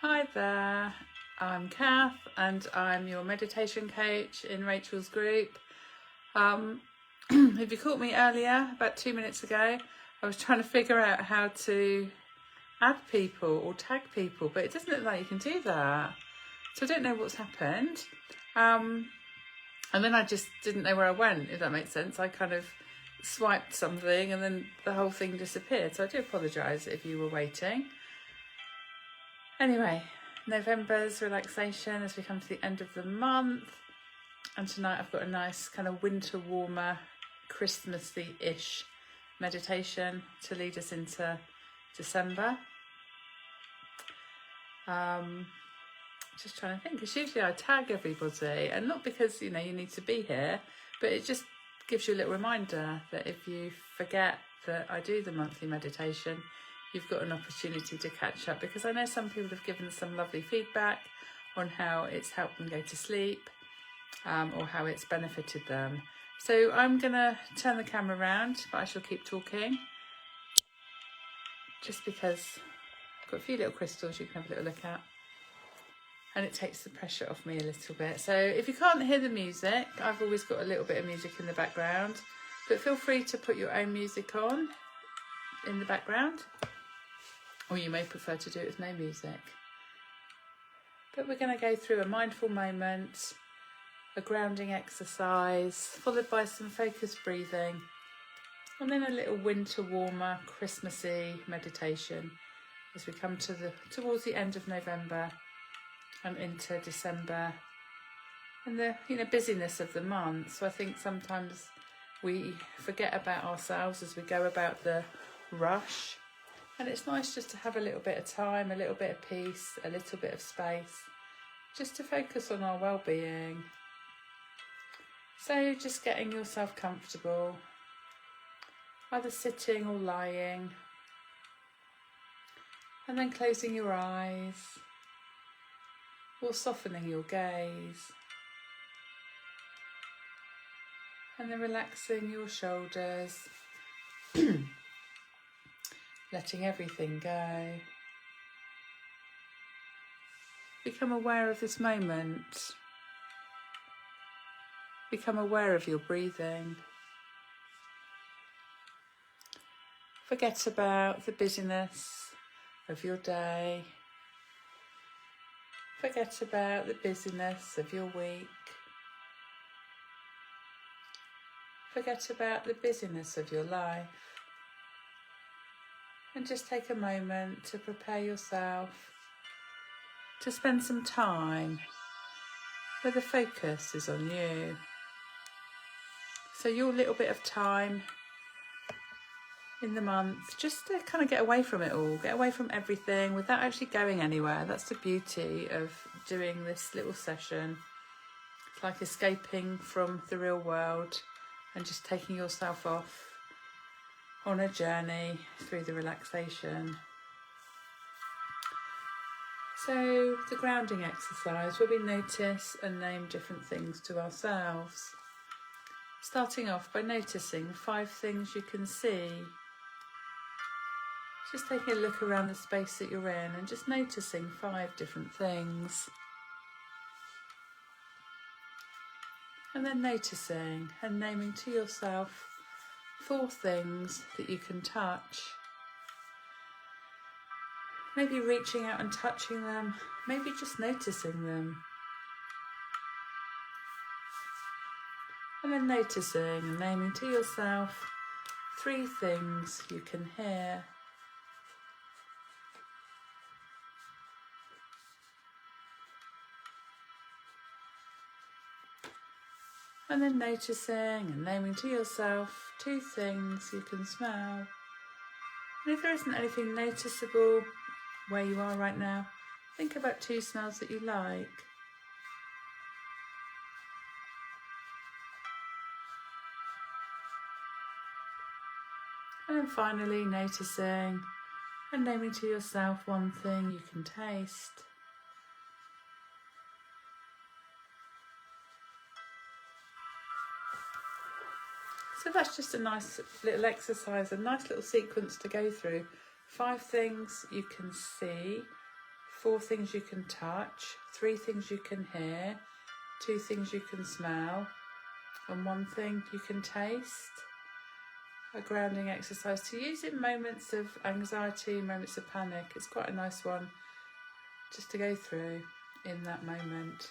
Hi there, I'm Kath and I'm your meditation coach in Rachel's group. If you caught me earlier, about 2 minutes ago, I was trying to figure out how to add people or tag people, but it doesn't look like you can do that. So I don't know what's happened. And then I just didn't know where I went, if that makes sense. I kind of swiped something and then the whole thing disappeared. So I do apologise if you were waiting. Anyway, November's relaxation as we come to the end of the month, and tonight I've got a nice kind of winter warmer, Christmassy-ish meditation to lead us into December. Just trying to think, because usually I tag everybody, and not because you need to be here, but it just gives you a little reminder that if you forget that I do the monthly meditation, you've got an opportunity to catch up, because I know some people have given some lovely feedback on how it's helped them go to sleep or how it's benefited them. So I'm going to turn the camera around, but I shall keep talking just because I've got a few little crystals you can have a little look at, and it takes the pressure off me a little bit. So if you can't hear the music, I've always got a little bit of music in the background, but feel free to put your own music on in the background. Or you may prefer to do it with no music. But we're going to go through a mindful moment, a grounding exercise, followed by some focused breathing, and then a little winter warmer, Christmassy meditation as we come towards the end of November and into December and the busyness of the month. So I think sometimes we forget about ourselves as we go about the rush. And it's nice just to have a little bit of time, a little bit of peace, a little bit of space, just to focus on our well-being. So just getting yourself comfortable, either sitting or lying, and then closing your eyes or softening your gaze, and then relaxing your shoulders. Letting everything go. Become aware of this moment. Become aware of your breathing. Forget about the busyness of your day. Forget about the busyness of your week. Forget about the busyness of your life. And just take a moment to prepare yourself to spend some time where the focus is on you. So your little bit of time in the month, just to kind of get away from it all, get away from everything without actually going anywhere. That's the beauty of doing this little session. It's like escaping from the real world and just taking yourself off on a journey through the relaxation. So the grounding exercise where we notice and name different things to ourselves. Starting off by noticing 5 things you can see. Just taking a look around the space that you're in and just noticing 5 different things. And then noticing and naming to yourself 4 things that you can touch. Maybe reaching out and touching them, maybe just noticing them. And then noticing and naming to yourself 3 things you can hear. And then noticing and naming to yourself 2 things you can smell. And if there isn't anything noticeable where you are right now, think about 2 smells that you like. And then finally noticing and naming to yourself 1 thing you can taste. So that's just a nice little exercise, a nice little sequence to go through. 5 things you can see, 4 things you can touch, 3 things you can hear, 2 things you can smell, and 1 thing you can taste. A grounding exercise to use in moments of anxiety, moments of panic. It's quite a nice one just to go through in that moment.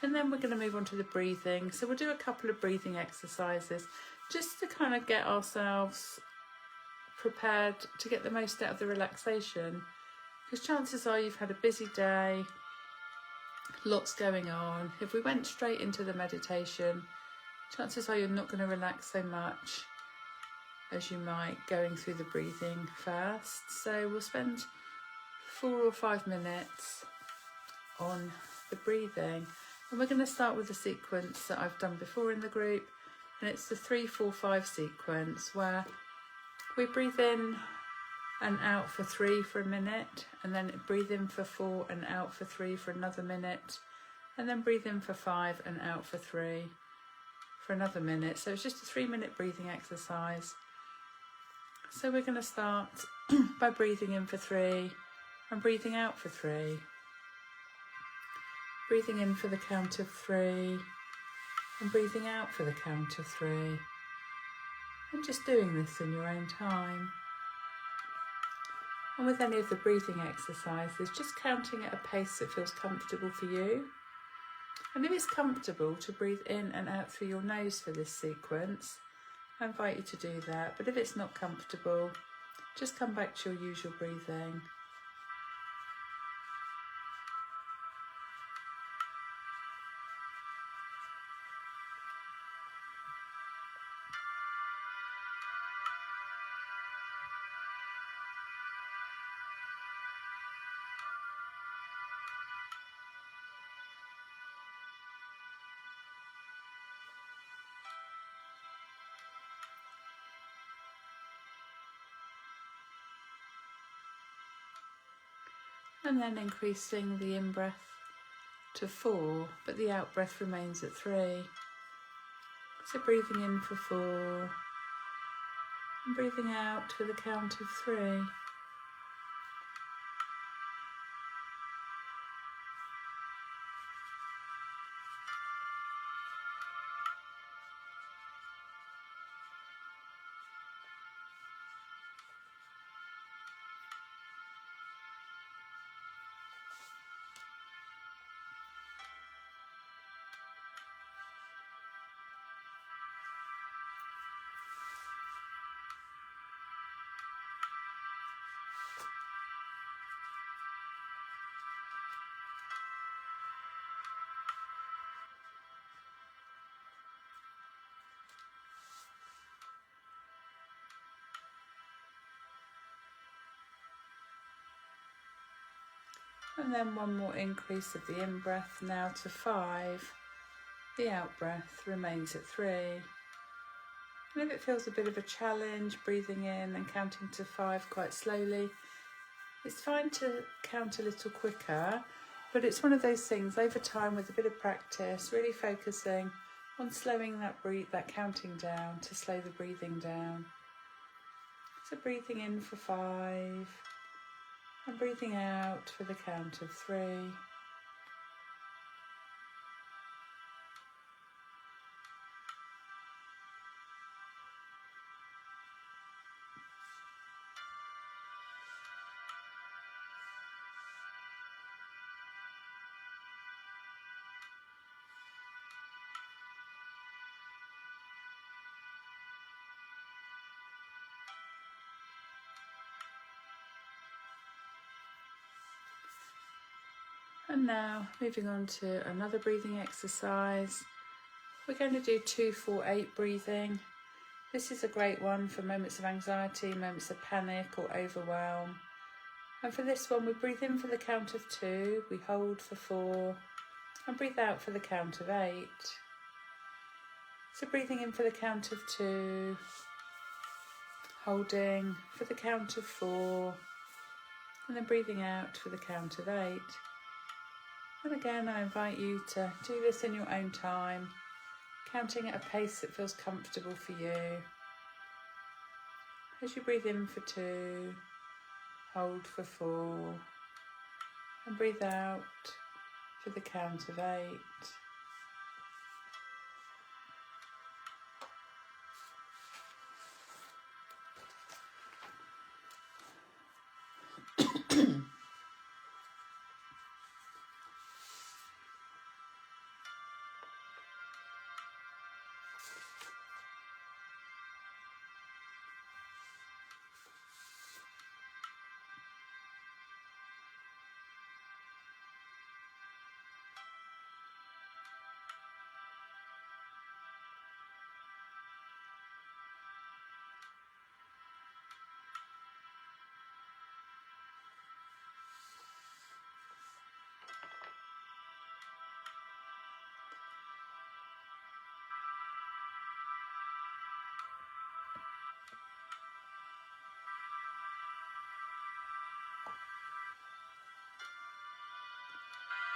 And then we're going to move on to the breathing. So we'll do a couple of breathing exercises just to kind of get ourselves prepared to get the most out of the relaxation. Because chances are you've had a busy day, lots going on. If we went straight into the meditation, chances are you're not going to relax so much as you might going through the breathing first. So we'll spend 4 or 5 minutes on the breathing. And we're going to start with a sequence that I've done before in the group. And it's the 3-4-5 sequence where we breathe in and out for 3 for a minute, and then breathe in for 4 and out for 3 for another minute, and then breathe in for 5 and out for 3 for another minute. So it's just a 3-minute breathing exercise. So we're going to start by breathing in for 3 and breathing out for 3. Breathing in for the count of 3 and breathing out for the count of 3. And just doing this in your own time. And with any of the breathing exercises, just counting at a pace that feels comfortable for you. And if it's comfortable to breathe in and out through your nose for this sequence, I invite you to do that. But if it's not comfortable, just come back to your usual breathing. And then increasing the in-breath to 4, but the out-breath remains at 3. So breathing in for 4 and breathing out for the count of 3. And then one more increase of the in-breath now to 5. The out-breath remains at 3. And if it feels a bit of a challenge, breathing in and counting to 5 quite slowly, it's fine to count a little quicker, but it's one of those things over time with a bit of practice, really focusing on slowing that counting down to slow the breathing down. So breathing in for 5. And breathing out for the count of 3. And now moving on to another breathing exercise. We're going to do 2-4-8 breathing. This is a great one for moments of anxiety, moments of panic or overwhelm. And for this one, we breathe in for the count of 2, we hold for 4, and breathe out for the count of 8. So breathing in for the count of 2, holding for the count of 4, and then breathing out for the count of 8. And again, I invite you to do this in your own time, counting at a pace that feels comfortable for you. As you breathe in for 2, hold for 4, and breathe out for the count of 8.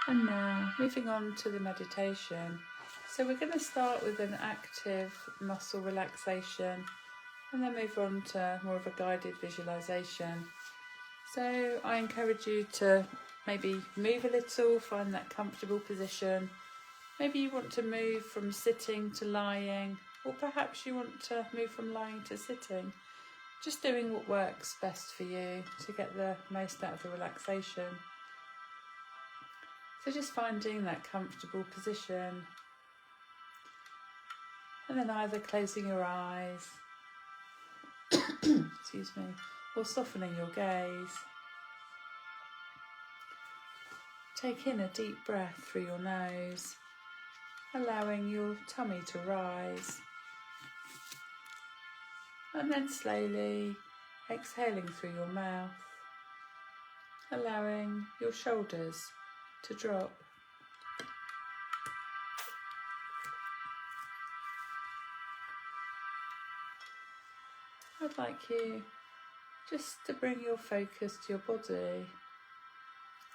And now moving on to the meditation. So we're going to start with an active muscle relaxation and then move on to more of a guided visualization. So I encourage you to maybe move a little, find that comfortable position. Maybe you want to move from sitting to lying, or perhaps you want to move from lying to sitting. Just doing what works best for you to get the most out of the relaxation. So just finding that comfortable position, and then either closing your eyes, excuse me, or softening your gaze. Take in a deep breath through your nose, allowing your tummy to rise, and then slowly exhaling through your mouth, allowing your shoulders to drop. I'd like you just to bring your focus to your body,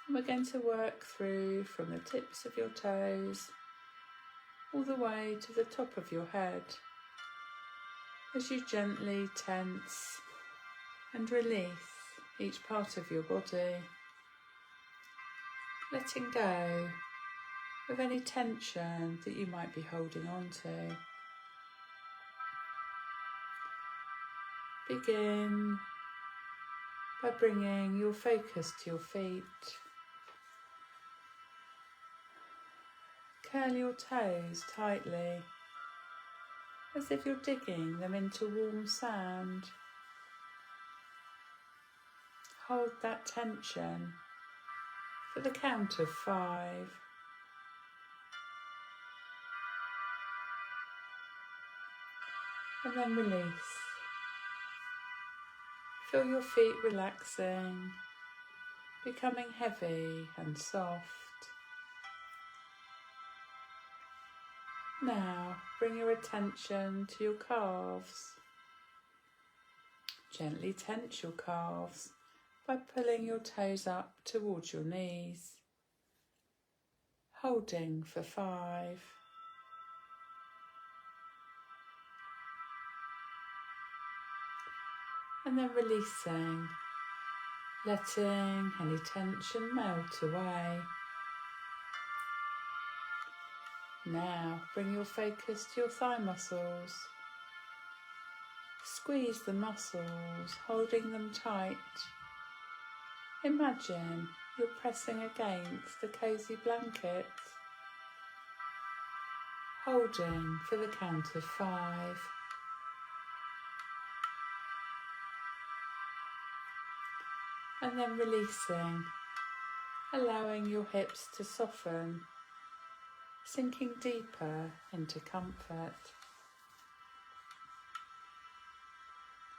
and we're going to work through from the tips of your toes all the way to the top of your head as you gently tense and release each part of your body, letting go of any tension that you might be holding on to. Begin by bringing your focus to your feet. Curl your toes tightly, as if you're digging them into warm sand. Hold that tension for the count of 5. And then release. Feel your feet relaxing, becoming heavy and soft. Now bring your attention to your calves. Gently tense your calves by pulling your toes up towards your knees, holding for 5. And then releasing, letting any tension melt away. Now bring your focus to your thigh muscles. Squeeze the muscles, holding them tight. Imagine you're pressing against a cosy blanket, holding for the count of 5. And then releasing, allowing your hips to soften, sinking deeper into comfort.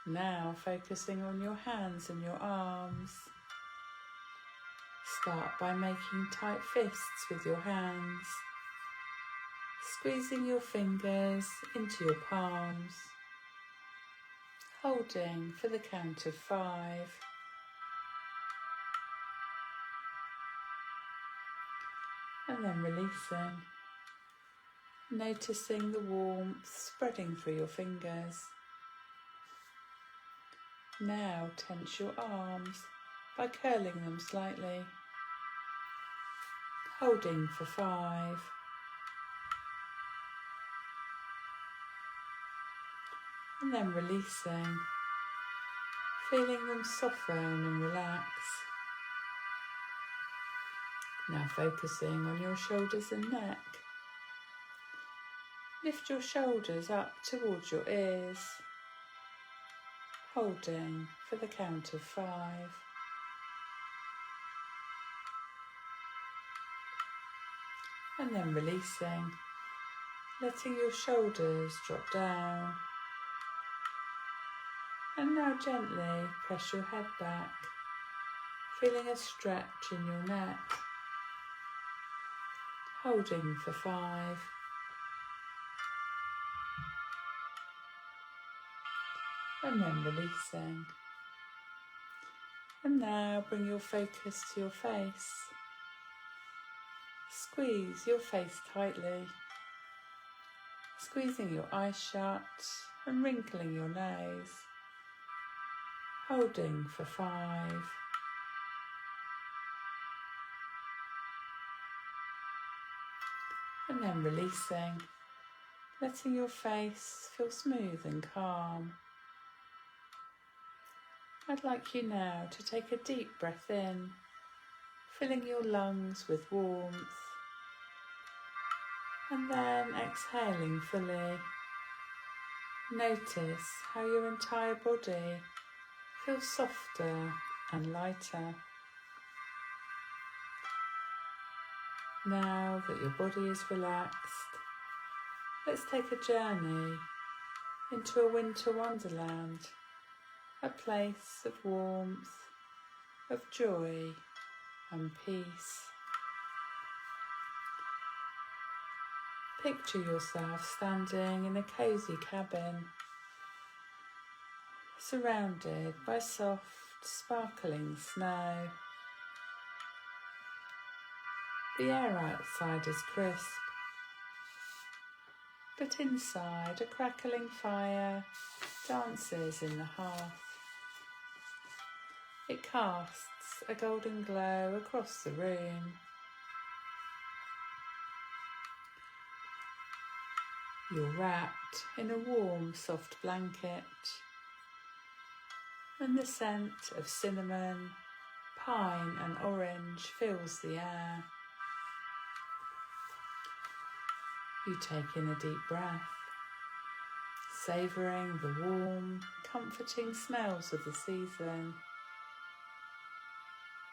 Now focusing on your hands and your arms. Start by making tight fists with your hands, squeezing your fingers into your palms, holding for the count of 5. And then releasing, noticing the warmth spreading through your fingers. Now tense your arms by curling them slightly. holding for 5, and then releasing, feeling them soften and relax. Now focusing on your shoulders and neck. Lift your shoulders up towards your ears, holding for the count of 5. And then releasing, letting your shoulders drop down. And now gently press your head back, feeling a stretch in your neck, holding for 5. And then releasing. And now bring your focus to your face. Squeeze your face tightly, squeezing your eyes shut and wrinkling your nose, holding for 5. And then releasing, letting your face feel smooth and calm. I'd like you now to take a deep breath in, filling your lungs with warmth, and then exhaling fully. Notice how your entire body feels softer and lighter. Now that your body is relaxed, let's take a journey into a winter wonderland, a place of warmth, of joy and peace. Picture yourself standing in a cosy cabin, surrounded by soft, sparkling snow. The air outside is crisp, but inside a crackling fire dances in the hearth. It casts a golden glow across the room. You're wrapped in a warm, soft blanket, and the scent of cinnamon, pine and orange fills the air. You take in a deep breath, savouring the warm, comforting smells of the season.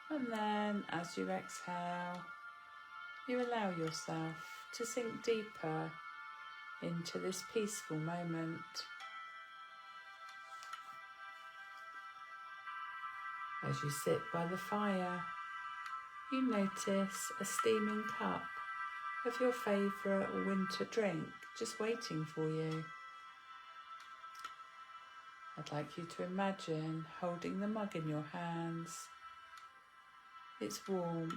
And then, as you exhale, you allow yourself to sink deeper into this peaceful moment. As you sit by the fire, you notice a steaming cup of your favourite winter drink just waiting for you. I'd like you to imagine holding the mug in your hands, its warmth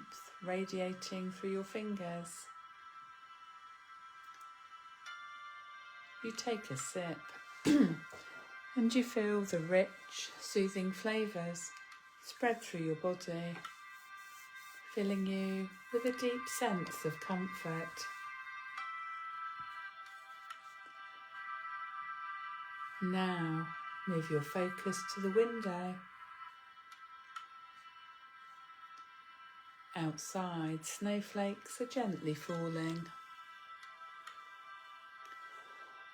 radiating through your fingers. You take a sip and you feel the rich, soothing flavours spread through your body, filling you with a deep sense of comfort. Now, move your focus to the window. Outside, snowflakes are gently falling.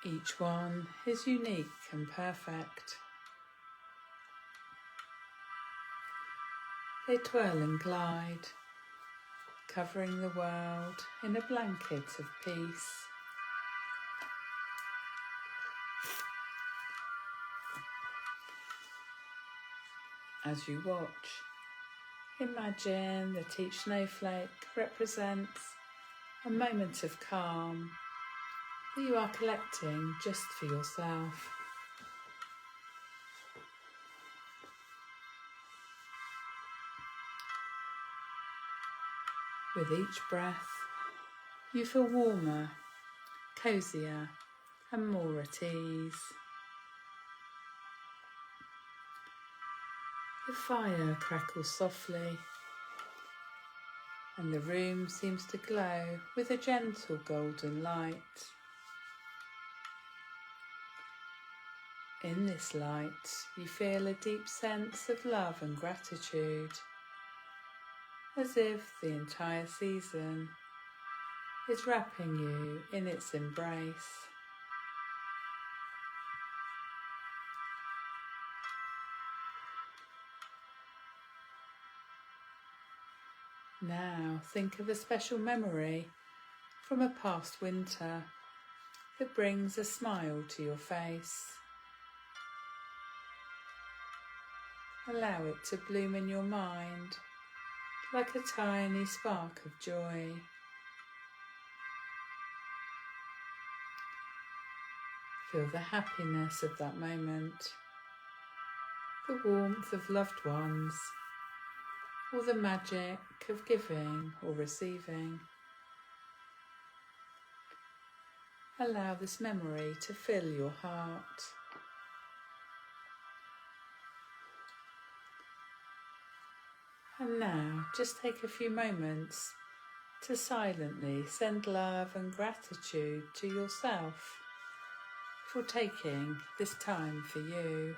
Each one is unique and perfect. They twirl and glide, covering the world in a blanket of peace. As you watch, imagine that each snowflake represents a moment of calm that you are collecting just for yourself. With each breath, you feel warmer, cosier, and more at ease. The fire crackles softly, and the room seems to glow with a gentle golden light. In this light, you feel a deep sense of love and gratitude, as if the entire season is wrapping you in its embrace. Now think of a special memory from a past winter that brings a smile to your face. Allow it to bloom in your mind like a tiny spark of joy. Feel the happiness of that moment, the warmth of loved ones, or the magic of giving or receiving. Allow this memory to fill your heart. And now just take a few moments to silently send love and gratitude to yourself for taking this time for you.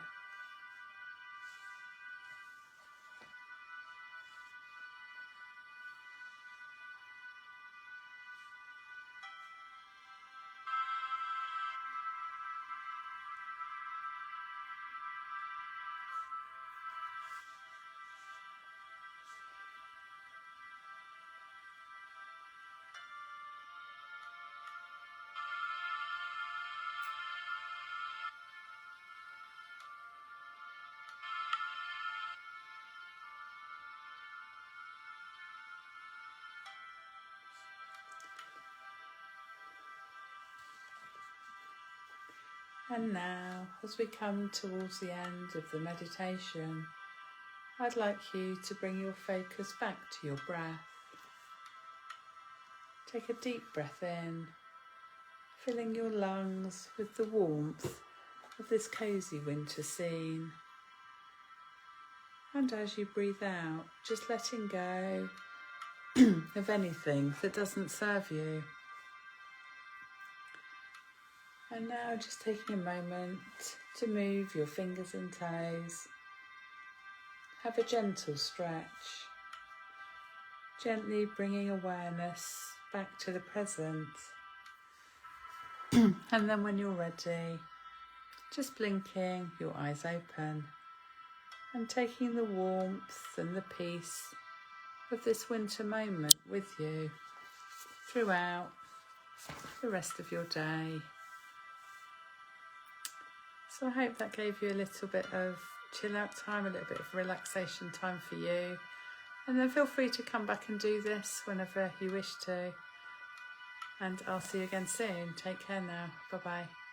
And now, as we come towards the end of the meditation, I'd like you to bring your focus back to your breath. Take a deep breath in, filling your lungs with the warmth of this cosy winter scene. And as you breathe out, just letting go of anything that doesn't serve you. And now just taking a moment to move your fingers and toes. Have a gentle stretch, gently bringing awareness back to the present. And then when you're ready, just blinking, your eyes open, and taking the warmth and the peace of this winter moment with you throughout the rest of your day. So I hope that gave you a little bit of chill out time, a little bit of relaxation time for you. And then feel free to come back and do this whenever you wish to. And I'll see you again soon. Take care now. Bye bye.